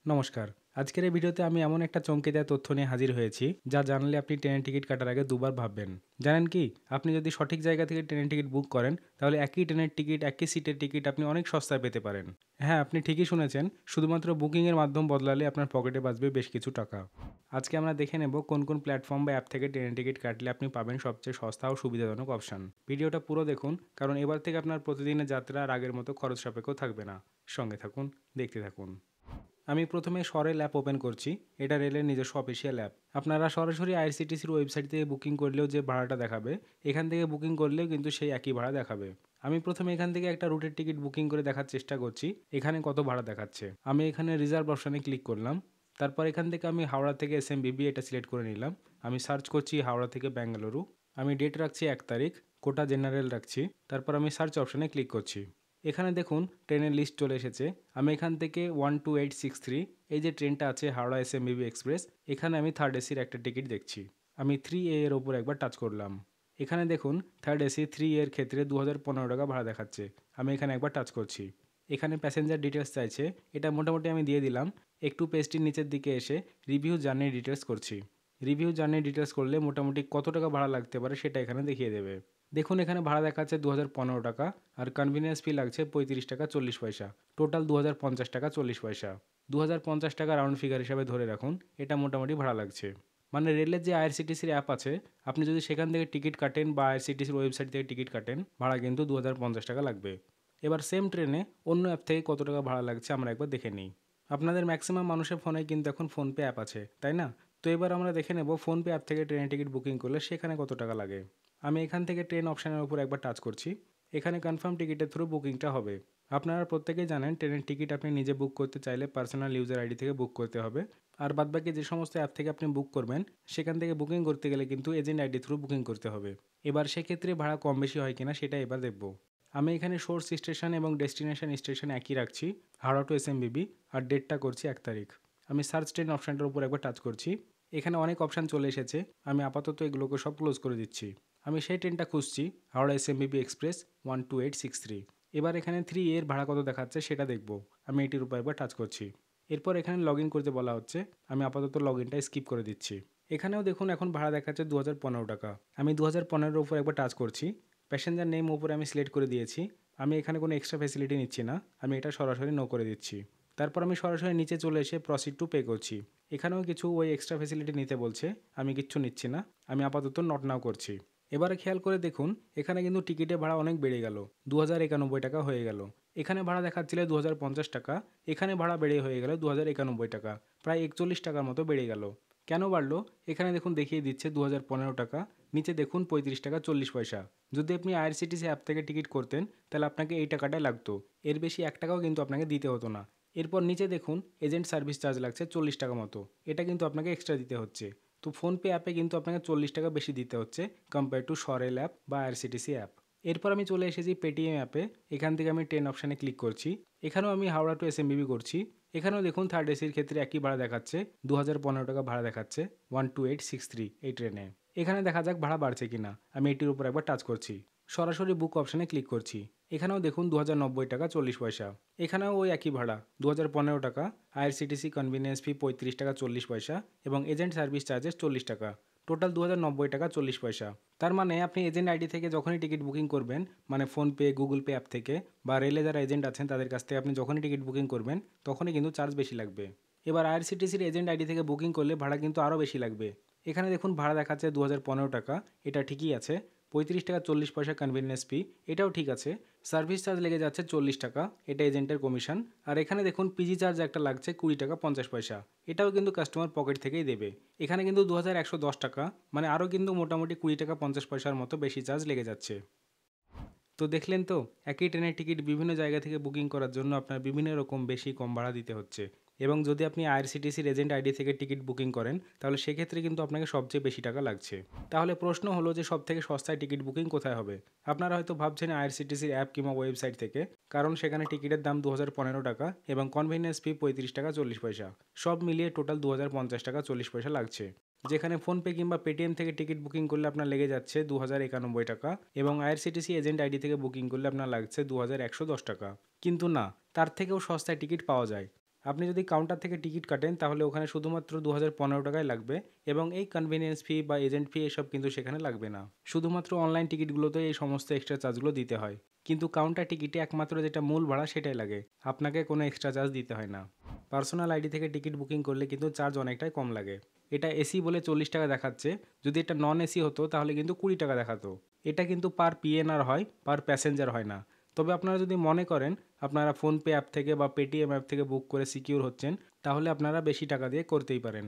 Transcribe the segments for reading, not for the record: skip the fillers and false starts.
নমস্কার। আজকের এই ভিডিওতে আমি এমন একটা চমকে দেওয়া তথ্য নিয়ে হাজির হয়েছি, যা জানলে আপনি ট্রেনের টিকিট কাটার আগে দুবার ভাববেন। জানেন কি? আপনি যদি সঠিক জায়গা থেকে ট্রেনের টিকিট বুক করেন, তাহলে একই ট্রেনের টিকিট, একই সিটের টিকিট আপনি অনেক সস্তায় পেতে পারেন। হ্যাঁ, আপনি ঠিকই শুনেছেন। শুধুমাত্র বুকিংয়ের মাধ্যম বদলালে আপনার পকেটে বাঁচবে বেশ কিছু টাকা। আজকে আমরা দেখে নেব কোন কোন প্ল্যাটফর্ম বা অ্যাপ থেকে ট্রেনের টিকিট কাটলে আপনি পাবেন সবচেয়ে সস্তা ও সুবিধাজনক অপশন। ভিডিওটা পুরো দেখুন, কারণ এবার থেকে আপনার প্রতিদিনের যাত্রা আর আগের মতো খরচ সাপেক্ষ থাকবে না। সঙ্গে থাকুন, দেখতে থাকুন। আমি প্রথমে সরেল অ্যাপ ওপেন করছি। এটা রেলের নিজস্ব অফিসিয়াল অ্যাপ। আপনারা সরাসরি আইআরসিটিসির ওয়েবসাইট থেকে বুকিং করলেও যে ভাড়াটা দেখাবে, এখান থেকে বুকিং করলেও কিন্তু সেই একই ভাড়া দেখাবে। আমি প্রথমে এখান থেকে একটা রুটের টিকিট বুকিং করে দেখার চেষ্টা করছি এখানে কত ভাড়া দেখাচ্ছে। আমি এখানে রিজার্ভ অপশানে ক্লিক করলাম। তারপর এখান থেকে আমি হাওড়া থেকে এসএমবিবি এটা সিলেক্ট করে নিলাম। আমি সার্চ করছি হাওড়া থেকে বেঙ্গালুরু। আমি ডেট রাখছি 1 তারিখ। কোটা জেনারেল রাখছি। তারপর আমি সার্চ অপশানে ক্লিক করছি। এখানে দেখুন ট্রেনের লিস্ট চলে এসেছে। আমি এখান থেকে 12863 এই যে ট্রেনটা আছে হাওড়া এসএমবিবি এক্সপ্রেস, এখানে আমি থার্ড এসির একটা টিকিট দেখছি। আমি 3A এর ওপর একবার টাচ করলাম। এখানে দেখুন থার্ড এসি 3A এর ক্ষেত্রে 2015 টাকা ভাড়া দেখাচ্ছে। আমি এখানে একবার টাচ করছি। এখানে প্যাসেঞ্জার ডিটেলস চাইছে, এটা মোটামুটি আমি দিয়ে দিলাম। একটু পেজটির নিচের দিকে এসে রিভিউ জার্নি ডিটেলস করছি। রিভিউ জার্নি ডিটেলস করলে মোটামুটি কত টাকা ভাড়া লাগতে পারে সেটা এখানে দেখিয়ে দেবে। দেখুন এখানে ভাড়া দেখাচ্ছে 2015 টাকা, আর কনভিনিয়েন্স ফি লাগছে 35 টাকা 40 পয়সা। টোটাল 2050 টাকা 40 পয়সা। 2050 টাকা রাউন্ড ফিগার হিসাবে ধরে রাখুন, এটা মোটামুটি ভাড়া লাগছে। মানে রেলের যে আইআরসিটিসির অ্যাপ আছে, আপনি যদি সেখান থেকে টিকিট কাটেন বা আইআরসিটিসির ওয়েবসাইট থেকে টিকিট কাটেন, ভাড়া কিন্তু 2050 টাকা লাগবে। এবার সেম ট্রেনে অন্য অ্যাপ থেকে কত টাকা ভাড়া লাগছে আমরা একবার দেখে নিই। আপনাদের ম্যাক্সিমাম মানুষের ফোনে কিন্তু এখন ফোনপে অ্যাপ আছে, তাই না? তো এবার আমরা দেখে নেব ফোনপে অ্যাপ থেকে ট্রেনের টিকিট বুকিং করলে সেখানে কত টাকা লাগে। আমি এখান থেকে ট্রেন অপশানের উপর একবার টাচ করছি। এখানে কনফার্ম টিকিটের থ্রু বুকিংটা হবে। আপনারা প্রত্যেকেই জানেন ট্রেনের টিকিট আপনি নিজে বুক করতে চাইলে পার্সোনাল ইউজার আইডি থেকে বুক করতে হবে। আর বাদবাকি যে সমস্ত অ্যাপ থেকে আপনি বুক করবেন, সেখান থেকে বুকিং করতে গেলে কিন্তু এজেন্ট আইডি থ্রু বুকিং করতে হবে। এবার সেক্ষেত্রে ভাড়া কম বেশি হয় কিনা সেটা এবার দেখব। আমি এখানে সোর্স স্টেশন এবং ডেস্টিনেশন স্টেশন একই রাখছি, হাওড়া টু এসএমবিবি, আর ডেটটা করছি 1 তারিখ। আমি সার্চ ট্রেন অপশানটার উপর একবার টাচ করছি। এখানে অনেক অপশান চলে এসেছে, আমি আপাতত এগুলোকে সব ক্লোজ করে দিচ্ছি। আমি সেই ট্রেনটা খুঁজছি, হাওড়া এসএমবিবি এক্সপ্রেস 12863। এবার এখানে 3A এর ভাড়া কত দেখাচ্ছে সেটা দেখব। আমি এটির উপর একবার টাচ করছি। এরপর এখানে লগ ইন করতে বলা হচ্ছে, আমি আপাতত লগ ইনটা স্কিপ করে দিচ্ছি। এখানেও দেখুন এখন ভাড়া দেখাচ্ছে 2015 টাকা। আমি 2015 উপর একবার টাচ করছি। প্যাসেঞ্জার নেম উপরে আমি সিলেক্ট করে দিয়েছি। আমি এখানে কোনো এক্সট্রা ফ্যাসিলিটি নিচ্ছি না, আমি এটা সরাসরি নো করে দিচ্ছি। তারপর আমি সরাসরি নিচে চলে এসে প্রসিড টু পে করছি। এখানেও কিছু ওই এক্সট্রা ফ্যাসিলিটি নিতে বলছে, আমি কিচ্ছু নিচ্ছি না, আমি আপাতত নট নাও করছি। এবারে খেয়াল করে দেখুন এখানে কিন্তু টিকিটের ভাড়া অনেক বেড়ে গেল, 2091 টাকা হয়ে গেল। এখানে ভাড়া দেখাচ্ছিল 2050 টাকা, এখানে ভাড়া বেড়ে হয়ে গেল 2091 টাকা, প্রায় 41 টাকার মতো বেড়ে গেল। কেন বাড়লো? এখানে দেখুন দেখিয়ে দিচ্ছে 2015 টাকা, নিচে দেখুন 35 টাকা 40 পয়সা। যদি আপনি আইআরসিটিসি অ্যাপ থেকে টিকিট করতেন, তাহলে আপনাকে এই টাকাটাই লাগতো, এর বেশি 1 টাকাও কিন্তু আপনাকে দিতে হতো না। এরপর নিচে দেখুন এজেন্ট সার্ভিস চার্জ লাগছে 40 টাকা মতো, এটা কিন্তু আপনাকে এক্সট্রা দিতে হচ্ছে। তো ফোনপে অ্যাপে কিন্তু আপনাকে 40 টাকা বেশি দিতে হচ্ছে কম্পেয়ার টু সরেল অ্যাপ বা আইআরসিটিসি অ্যাপ। এরপর আমি চলে এসেছি পেটিএম অ্যাপে। এখান থেকে আমি ট্রেন অপশানে ক্লিক করছি। এখানেও আমি হাওড়া টু এসএমবিবি করছি। এখানেও দেখুন থার্ড এসির ক্ষেত্রে একই ভাড়া দেখাচ্ছে, 2015 টাকা ভাড়া দেখাচ্ছে 12863 এই ট্রেনে। এখানে দেখা যাক ভাড়া বাড়ছে কিনা। আমি এটির উপর একবার টাচ করছি। সরাসরি বুক অপশানে ক্লিক করছি। এখানেও দেখুন 2090 টাকা 40 পয়সা। এখানেও ওই একই ভাড়া 2015 টাকা, আইআরসিটিসি কনভিনিয়েন্স ফি 35 টাকা 40 পয়সা এবং এজেন্ট সার্ভিস চার্জেস 40 টাকা। টোটাল 2090 টাকা 40 পয়সা। তার মানে আপনি এজেন্ট আইডি থেকে যখনই টিকিট বুকিং করবেন, মানে ফোনপে, গুগল পে অ্যাপ থেকে বা রেলে যারা এজেন্ট আছেন তাদের কাছ থেকে আপনি যখনই টিকিট বুকিং করবেন, তখনই কিন্তু চার্জ বেশি লাগবে। এবার আইআরসিটিসির এজেন্ট আইডি থেকে বুকিং করলে ভাড়া কিন্তু আরও বেশি লাগবে। এখানে দেখুন ভাড়া দেখাচ্ছে 2015 টাকা, এটা ঠিকই আছে। 35 টাকা 40 পয়সা কনভিনিয়েন্স ফি, এটাও ঠিক আছে। সার্ভিস চার্জ লেগে যাচ্ছে 40 টাকা, এটা এজেন্টের কমিশন। আর এখানে দেখুন পিজি চার্জ একটা লাগছে 20 টাকা 50 পয়সা, এটাও কিন্তু কাস্টমার পকেট থেকেই দেবে। এখানে কিন্তু 2110 টাকা, মানে আরও কিন্তু মোটামুটি 20 টাকা 50 পয়সার মতো বেশি চার্জ লেগে যাচ্ছে। তো দেখলেন তো, একই ট্রেনের টিকিট বিভিন্ন জায়গা থেকে বুকিং করার জন্য আপনার বিভিন্ন রকম বেশি কম ভাড়া দিতে হচ্ছে। এবং যদি আপনি আইআরসিটিসির এজেন্ট আইডি থেকে টিকিট বুকিং করেন, তাহলে সেক্ষেত্রে কিন্তু আপনাকে সবচেয়ে বেশি টাকা লাগছে। তাহলে প্রশ্ন হলো যে সবথেকে সস্তায় টিকিট বুকিং কোথায় হবে? আপনারা হয়তো ভাবছেন আইআরসিটিসির অ্যাপ কিংবা ওয়েবসাইট থেকে, কারণ সেখানে টিকিটের দাম 2015 টাকা এবং কনভিনিয়েন্স ফি 35 টাকা 40 পয়সা। সব মিলিয়ে টোটাল 2050 টাকা 40 পয়সা লাগছে। যেখানে ফোনপে কিংবা পেটিএম থেকে টিকিট বুকিং করলে আপনার লেগে যাচ্ছে 2091 টাকা এবং আইআরসিটিসি এজেন্ট আইডি থেকে বুকিং করলে আপনার লাগছে 2110 টাকা। কিন্তু না, তার থেকেও সস্তায় টিকিট পাওয়া যায়। আপনি যদি কাউন্টার থেকে টিকিট কাটেন তাহলে ওখানে শুধুমাত্র 2015 টাকাই লাগবে এবং এই কনভেনিয়েন্স ফি বা এজেন্ট ফি এসব কিন্তু সেখানে লাগবে না। শুধুমাত্র অনলাইন টিকিটগুলোতে এই সমস্ত এক্সট্রা চার্জগুলো দিতে হয়, কিন্তু কাউন্টার টিকিটে একমাত্র যেটা মূল ভাড়া সেটাই লাগে, আপনাকে কোনো এক্সট্রা চার্জ দিতে হয় না। পার্সোনাল আইডি থেকে টিকিট বুকিং করলে কিন্তু চার্জ অনেকটাই কম লাগে। এটা এসি বলে 40 টাকা দেখাচ্ছে, যদি এটা নন এসি হতো তাহলে কিন্তু 20 টাকা দেখাতো। এটা কিন্তু পার পিএনআর হয়, পার প্যাসেঞ্জার হয় না। তবে আপনারা যদি মনে করেন আপনারা ফোনপে অ্যাপ থেকে বা পেটিএম অ্যাপ থেকে বুক করে সিকিউর হচ্ছেন, তাহলে আপনারা বেশি টাকা দিয়ে করতেই পারেন।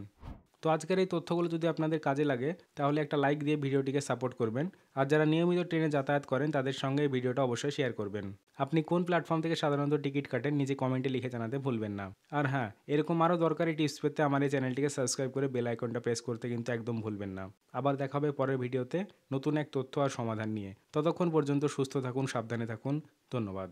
তো আজকের এই তথ্যগুলো যদি আপনাদের কাজে লাগে তাহলে একটা লাইক দিয়ে ভিডিওটিকে সাপোর্ট করবেন। আর যারা নিয়মিত ট্রেনে যাতায়াত করেন তাদের সঙ্গে এই ভিডিওটা অবশ্যই শেয়ার করবেন। আপনি কোন প্ল্যাটফর্ম থেকে সাধারণত টিকিট কাটেন নিজে কমেন্টে লিখে জানাতে ভুলবেন না। আর হ্যাঁ, এরকম আরও দরকারি টিপস পেতে আমার এই চ্যানেলটিকে সাবস্ক্রাইব করে বেল আইকনটা প্রেস করতে কিন্তু একদম ভুলবেন না। আবার দেখা হবে পরের ভিডিওতে নতুন এক তথ্য আর সমাধান নিয়ে। ততক্ষণ পর্যন্ত সুস্থ থাকুন, সাবধানে থাকুন। ধন্যবাদ।